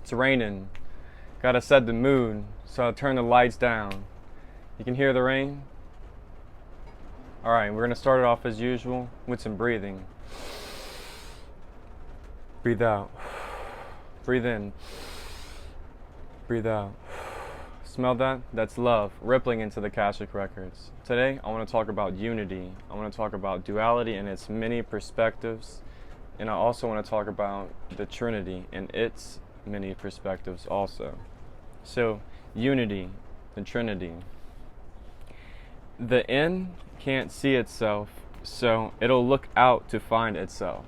It's raining. Gotta set the mood, so I'll turn the lights down. You can hear the rain? Alright, we're gonna start it off as usual with some breathing. Breathe out. Breathe in. Breathe out. Smell that? That's love rippling into the Akashic records. Today, I want to talk about unity. I want to talk about duality and its many perspectives. And I also want to talk about the Trinity and its many perspectives also. So, unity, the Trinity. The in can't see itself, so it'll look out to find itself.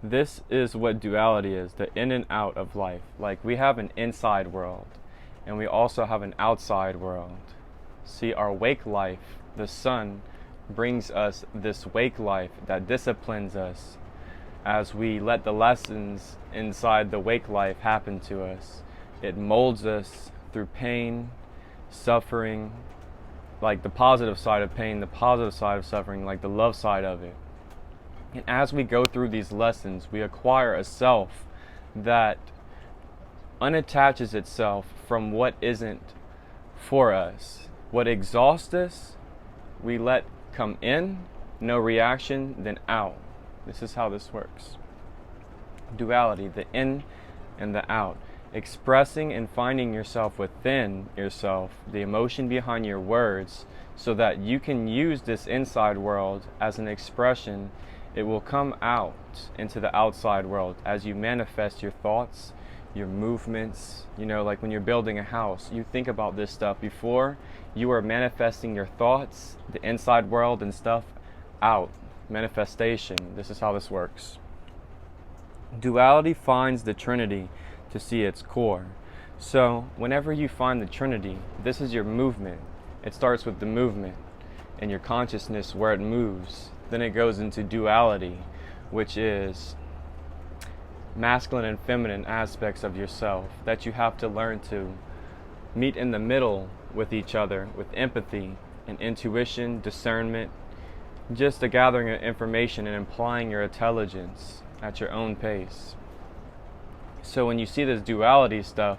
This is what duality is, the in and out of life. Like, we have an inside world, and we also have an outside world. See, our wake life, the sun, brings us this wake life that disciplines us as we let the lessons inside the wake life happen to us. It molds us through pain, suffering, like the positive side of pain, the positive side of suffering, like the love side of it. And as we go through these lessons, we acquire a self that unattaches itself from what isn't for us. What exhausts us, we let come in, no reaction, then out. This is how this works. Duality, the in and the out. Expressing and finding yourself within yourself, the emotion behind your words, so that you can use this inside world as an expression. It will come out into the outside world as you manifest your thoughts, your movements. You know, like when you're building a house, you think about this stuff before you are manifesting your thoughts, the inside world and stuff out. Manifestation. This is how this works. Duality finds the Trinity to see its core. So whenever you find the Trinity, this is your movement. It starts with the movement and your consciousness where it moves. Then it goes into duality, which is masculine and feminine aspects of yourself that you have to learn to meet in the middle with each other with empathy and intuition, discernment, just a gathering of information and applying your intelligence at your own pace. So when you see this duality stuff,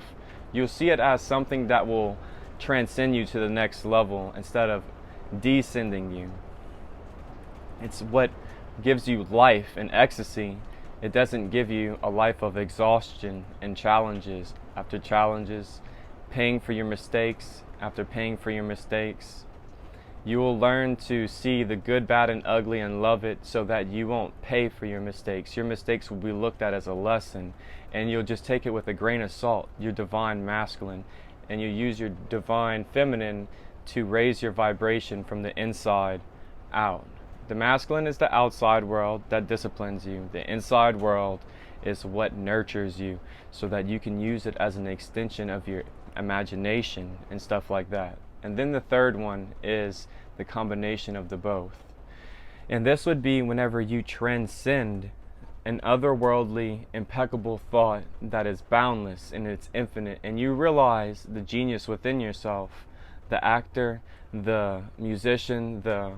you'll see it as something that will transcend you to the next level instead of descending you. It's what gives you life and ecstasy. It doesn't give you a life of exhaustion and challenges after challenges, paying for your mistakes after paying for your mistakes. You will learn to see the good, bad, and ugly and love it so that you won't pay for your mistakes. Your mistakes will be looked at as a lesson, and you'll just take it with a grain of salt, your divine masculine, and you use your divine feminine to raise your vibration from the inside out. The masculine is the outside world that disciplines you. The inside world is what nurtures you so that you can use it as an extension of your imagination and stuff like that. And then the third one is the combination of the both. And this would be whenever you transcend an otherworldly, impeccable thought that is boundless and it's infinite, and you realize the genius within yourself, the actor, the musician, the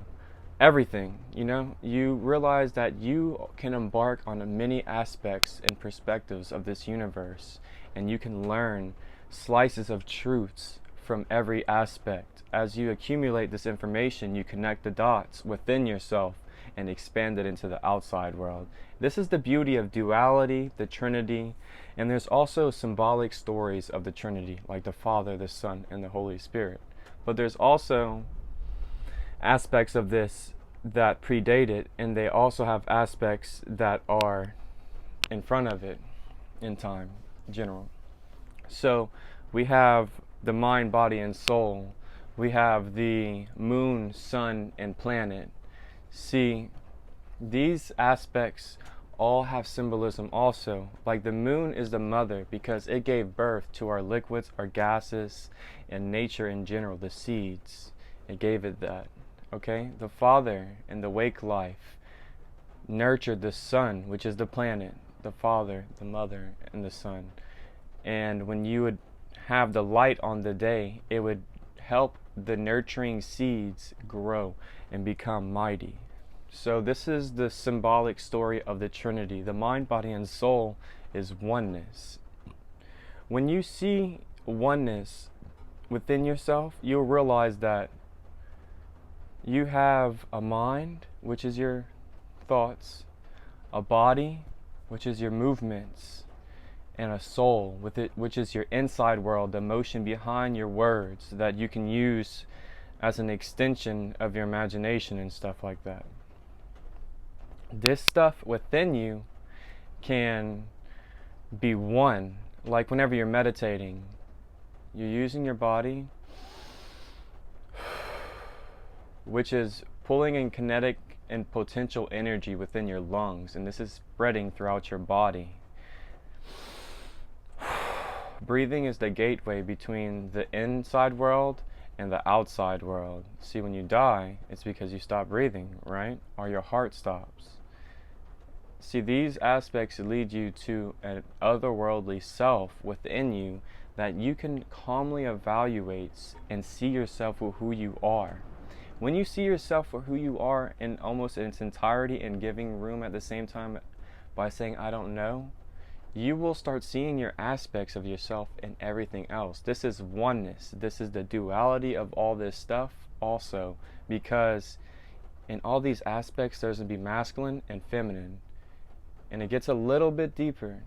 everything, you know, you realize that you can embark on many aspects and perspectives of this universe, and you can learn slices of truths from every aspect. As you accumulate this information, you connect the dots within yourself and expand it into the outside world. This is the beauty of duality, the Trinity, and there's also symbolic stories of the Trinity, like the Father, the Son, and the Holy Spirit. But there's also aspects of this that predate it, and they also have aspects that are in front of it in time, in general. So we have the mind, body, and soul. We have the moon, sun, and planet. See, these aspects all have symbolism also. Like the moon is the mother because it gave birth to our liquids, our gases, and nature in general, the seeds. It gave it that. Okay? The father in the wake life nurtured the sun, which is the planet, the father, the mother, and the sun. And when you would have the light on the day, it would help the nurturing seeds grow and become mighty. So this is the symbolic story of the Trinity. The mind, body, and soul is oneness. When you see oneness within yourself, you'll realize that you have a mind, which is your thoughts, a body, which is your movements, and a soul, with it, which is your inside world, the emotion behind your words that you can use as an extension of your imagination and stuff like that. This stuff within you can be one. Like whenever you're meditating, you're using your body, which is pulling in kinetic and potential energy within your lungs, and this is spreading throughout your body. Breathing is the gateway between the inside world and the outside world. See, when you die, it's because you stop breathing, right? Or your heart stops. See, these aspects lead you to an otherworldly self within you that you can calmly evaluate and see yourself for who you are. When you see yourself for who you are in almost its entirety and giving room at the same time by saying, I don't know, you will start seeing your aspects of yourself in everything else. This is oneness. This is the duality of all this stuff also, because in all these aspects there's going to be masculine and feminine, and it gets a little bit deeper.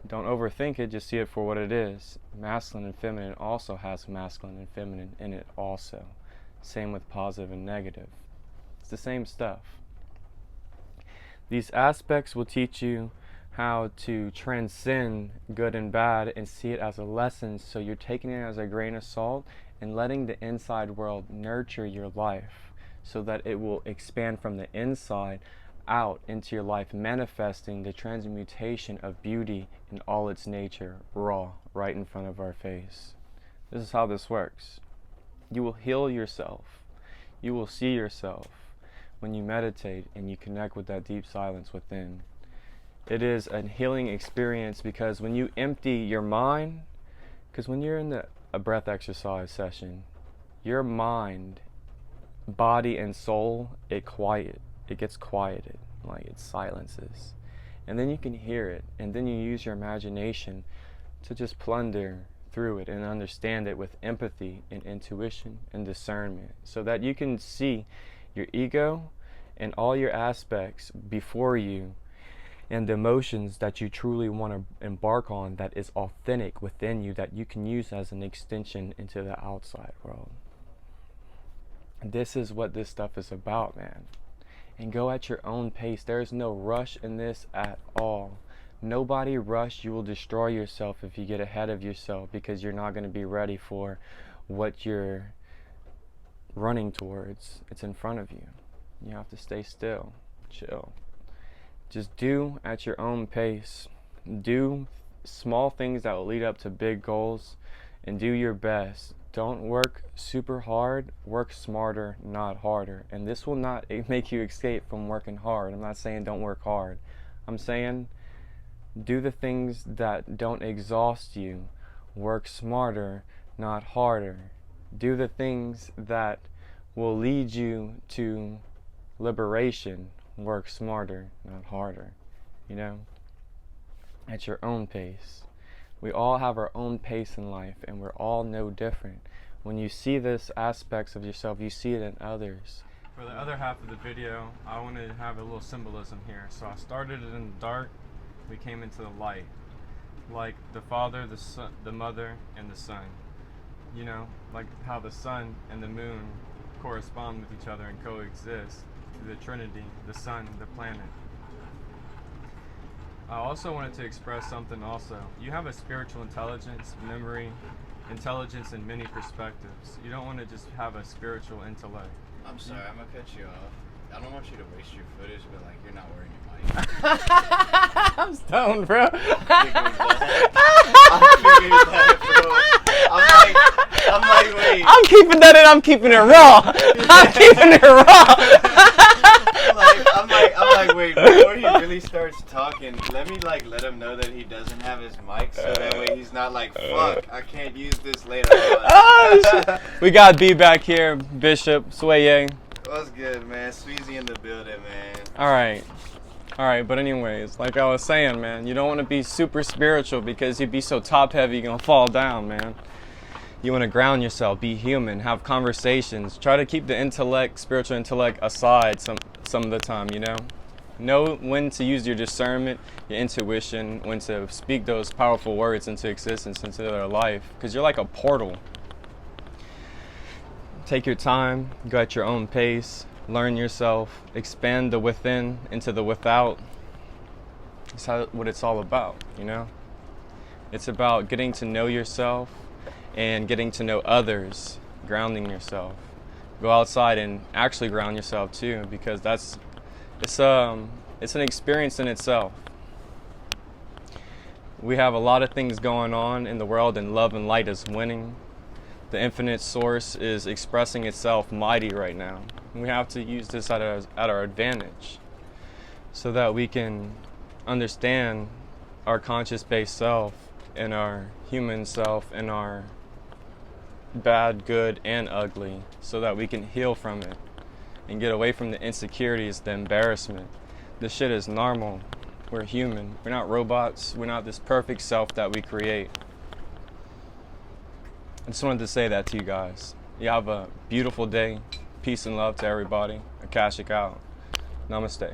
Don't overthink it, just see it for what it is. Masculine and feminine also has masculine and feminine in it also. Same with positive and negative. It's the same stuff. These aspects will teach you how to transcend good and bad and see it as a lesson, so you're taking it as a grain of salt and letting the inside world nurture your life so that it will expand from the inside out into your life, manifesting the transmutation of beauty in all its nature, raw, right in front of our face. This is how this works. You will heal yourself. You will see yourself when you meditate and you connect with that deep silence within. It is a healing experience, because when you empty your mind, because when you're in a breath exercise session, your mind, body, and soul, it gets quieted, like it silences. And then you can hear it, and then you use your imagination to just plunder through it and understand it with empathy and intuition and discernment, so that you can see your ego and all your aspects before you, and the emotions that you truly want to embark on that is authentic within you, that you can use as an extension into the outside world. This is what this stuff is about, man. And go at your own pace. There is no rush in this at all. Nobody rush. You will destroy yourself if you get ahead of yourself, because you're not going to be ready for what you're running towards. It's in front of you. You have to stay still, chill. Just do at your own pace. Do small things that will lead up to big goals, and do your best. Don't work super hard. Work smarter, not harder. And this will not make you escape from working hard. I'm not saying don't work hard. I'm saying do the things that don't exhaust you. Work smarter, not harder. Do the things that will lead you to liberation. Work smarter, not harder. You know? At your own pace. We all have our own pace in life, and we're all no different. When you see this aspects of yourself, you see it in others. For the other half of the video, I wanted to have a little symbolism here. So I started it in the dark, we came into the light. Like the Father, the Son, the Mother, and the Son. You know, like how the sun and the moon correspond with each other and coexist. The Trinity, the sun, the planet. I also wanted to express something also. You have a spiritual intelligence, memory, intelligence in many perspectives. You don't want to just have a spiritual intellect. I'm sorry, I'm going to cut you off. I don't want you to waste your footage, but like you're not wearing your mic. I'm stoned, bro. I'm like, wait. I'm keeping that in. I'm keeping it raw. I'm keeping it raw. I'm like, wait, before he really starts talking, let me let him know that he doesn't have his mic, so that way he's not like, fuck, I can't use this later on. Oh, shit. We got B back here, Bishop, Sway Yang. What's good, man? Sweezy in the building, man. All right. Alright, but anyways, like I was saying, man, you don't want to be super spiritual because you'd be so top heavy, you're going to fall down, man. You want to ground yourself, be human, have conversations. Try to keep the intellect, spiritual intellect aside some of the time, you know? Know when to use your discernment, your intuition, when to speak those powerful words into existence, into their life. Because you're like a portal. Take your time, go at your own pace, learn yourself, expand the within into the without. That's what it's all about, you know? It's about getting to know yourself and getting to know others, grounding yourself. Go outside and actually ground yourself too, because it's an experience in itself. We have a lot of things going on in the world, and love and light is winning. The infinite source is expressing itself mighty right now. We have to use this at our advantage so that we can understand our conscious-based self and our human self and our bad, good, and ugly, so that we can heal from it and get away from the insecurities, the embarrassment. This shit is normal. We're human. We're not robots. We're not this perfect self that we create. I just wanted to say that to you guys. You have a beautiful day. Peace and love to everybody. Akashic out. Namaste.